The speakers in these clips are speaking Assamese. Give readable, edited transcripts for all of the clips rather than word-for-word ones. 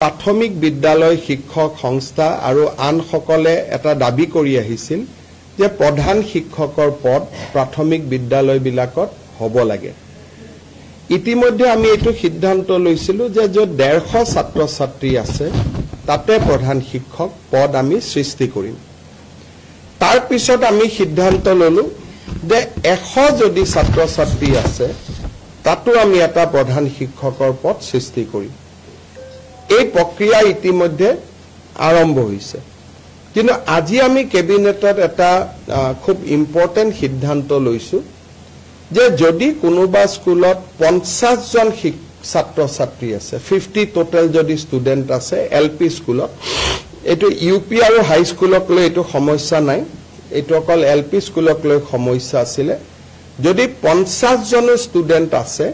প্ৰাথমিক বিদ্যালয় শিক্ষক সংস্থা আৰু আনসকলে এটা দাবী কৰি আহিছিল যে প্ৰধান শিক্ষকৰ পদ প্ৰাথমিক বিদ্যালয়বিলাকত হ'ব লাগে। ইতিমধ্যে আমি এইটো সিদ্ধান্ত লৈছিলো যে য'ত 150 ছাত্ৰ ছাত্ৰী আছে তাতে প্ৰধান শিক্ষক পদ আমি সৃষ্টি কৰিম। তাৰ পিছত আমি সিদ্ধান্ত ললো যে 100 যদি ছাত্ৰ ছাত্ৰী আছে তাতো আমি এটা প্ৰধান শিক্ষকৰ পদ সৃষ্টি কৰিম। এই প্ৰক্ৰিয়া ইতিমধ্যে আৰম্ভ হৈছে, কিন্তু আজি আমি কেবিনেটত এটা খুব ইম্পৰ্টেন্ট সিদ্ধান্ত লৈছো যে যদি কোনোবা স্কুলত 50 জন ছাত্ৰ ছাত্ৰী আছে, 50 টোটাল যদি ষ্টুডেন্ট আছে এলপি স্কুলত, এইটো ইউপি আৰু হাই স্কুলক লৈ এইটো সমস্যা নাই, এইটো অকল এলপি স্কুলক লৈ সমস্যা আছিলে। যদি 50 জন ষ্টুডেন্ট আছে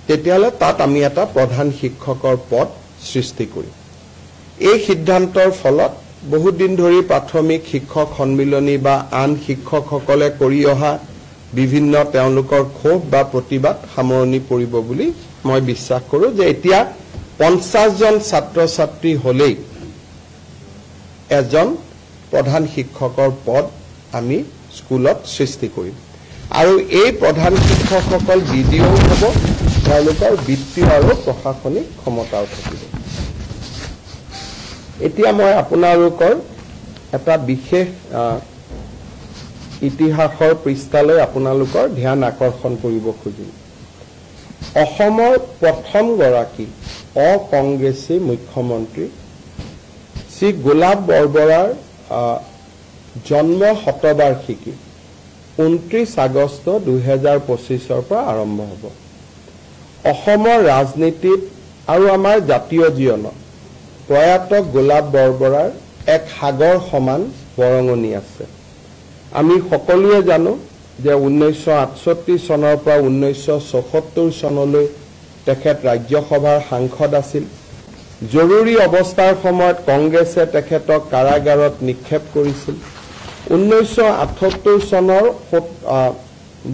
তেতিয়াহ'লে তাত আমি এটা প্ৰধান শিক্ষকৰ পদ সৃষ্টি কৰিম। এই সিদ্ধান্তৰ ফলত বহু দিন ধৰি প্ৰাথমিক শিক্ষক সন্মিলনী বা আন শিক্ষকসকলে কৰি অহা বিভিন্ন তেওঁলোকৰ ক্ষোভ বা প্ৰতিবাদ সামৰণি পৰিব বুলি মই বিশ্বাস কৰোঁ যে এতিয়া 50 জন ছাত্ৰ ছাত্ৰী হ'লেই এজন প্ৰধান শিক্ষকৰ পদ আমি স্কুলত সৃষ্টি কৰিম আৰু এই প্ৰধান শিক্ষকসকল ডিডিও হ'ব, তেওঁলোকৰ বিত্তীয় আৰু প্ৰশাসনিক ক্ষমতাও থাকিব। এতিয়া মই আপোনালোকৰ এটা বিশেষ ইতিহাসৰ পৃষ্ঠালৈ আপোনালোকৰ ধ্যান আকৰ্ষণ কৰিব খুজিম। অসমৰ প্ৰথমগৰাকী অকংগ্ৰেছী মুখ্যমন্ত্ৰী শ্ৰী গোলাপ বৰবৰাৰ জন্ম শতবাৰ্ষিকী 29 আগষ্ট 2025 পৰা আৰম্ভ হ'ব। অসমৰ ৰাজনীতিত আৰু আমাৰ জাতীয় জীৱনত প্ৰয়াত গোলাপ বৰবৰাৰ এক সাগৰ সমান বৰঙণি আছে। আমি সকলোৱে জানো যে 1968 চনৰ পৰা 1974 চনলৈ তেখেত ৰাজ্যসভাৰ সাংসদ আছিল। জৰুৰী অৱস্থাৰ সময়ত কংগ্ৰেছে তেখেতক কাৰাগাৰত নিক্ষেপ কৰিছিল। 1978 চনৰ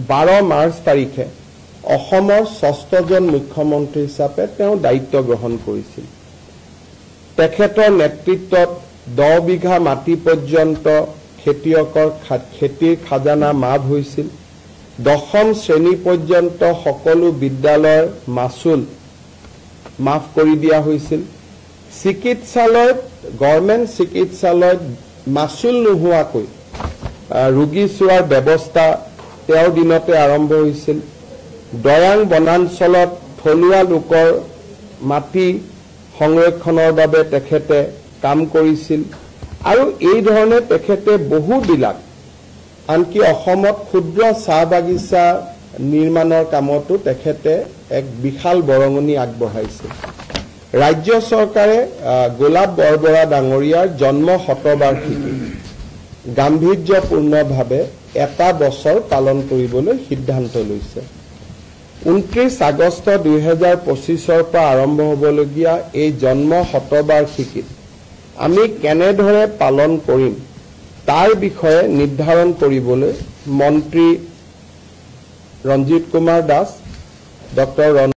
12 মাৰ্চ তাৰিখে অসমৰ 6জন মুখ্যমন্ত্ৰী হিচাপে তেওঁ দায়িত্ব গ্ৰহণ কৰিছিল। তেখেতৰ নেতৃত্বত 10 বিঘা মাটি পৰ্যন্ত খেতিয়কৰ খেতিৰ খাজানা মাফ হৈছিল। 10ম শ্ৰেণী পৰ্যন্ত সকলো বিদ্যালয়ৰ মাচুল মাফ কৰি দিয়া হৈছিল। চিকিৎসালয়ত গভৰ্ণমেণ্ট চিকিৎসালয়ত মাচুল নোহোৱাকৈ ৰোগী চোৱাৰ ব্যৱস্থা তেওঁৰ দিনতে আৰম্ভ হৈছিল। দয়াং বনাঞ্চলত থলুৱা লোকৰ মাটি সংৰক্ষণৰ বাবে তেখেতে কাম কৰিছিল আৰু এই ধৰণে তেখেতে বহুবিলাক আনকি অসমত ক্ষুদ্ৰ চাহ বাগিচা নিৰ্মাণৰ কামতো তেখেতে এক বিশাল বৰঙণি আগবঢ়াইছিল। ৰাজ্য চৰকাৰে গোলাপ বৰবৰা ডাঙৰীয়াৰ জন্ম শতবাৰ্ষিকী গাম্ভীৰ্যপূৰ্ণভাৱে এটা বছৰ পালন কৰিবলৈ সিদ্ধান্ত লৈছে। 29 আগষ্ট 2025 পৰা আৰম্ভ হ'বলগীয়া এই জন্ম শতবাৰ্ষিকীত আমি কেনেদৰে পালন কৰিম তাৰ বিষয়ে নিৰ্ধাৰণ কৰিবলৈ মন্ত্ৰী ৰঞ্জিত কুমাৰ দাস, ডক্টৰ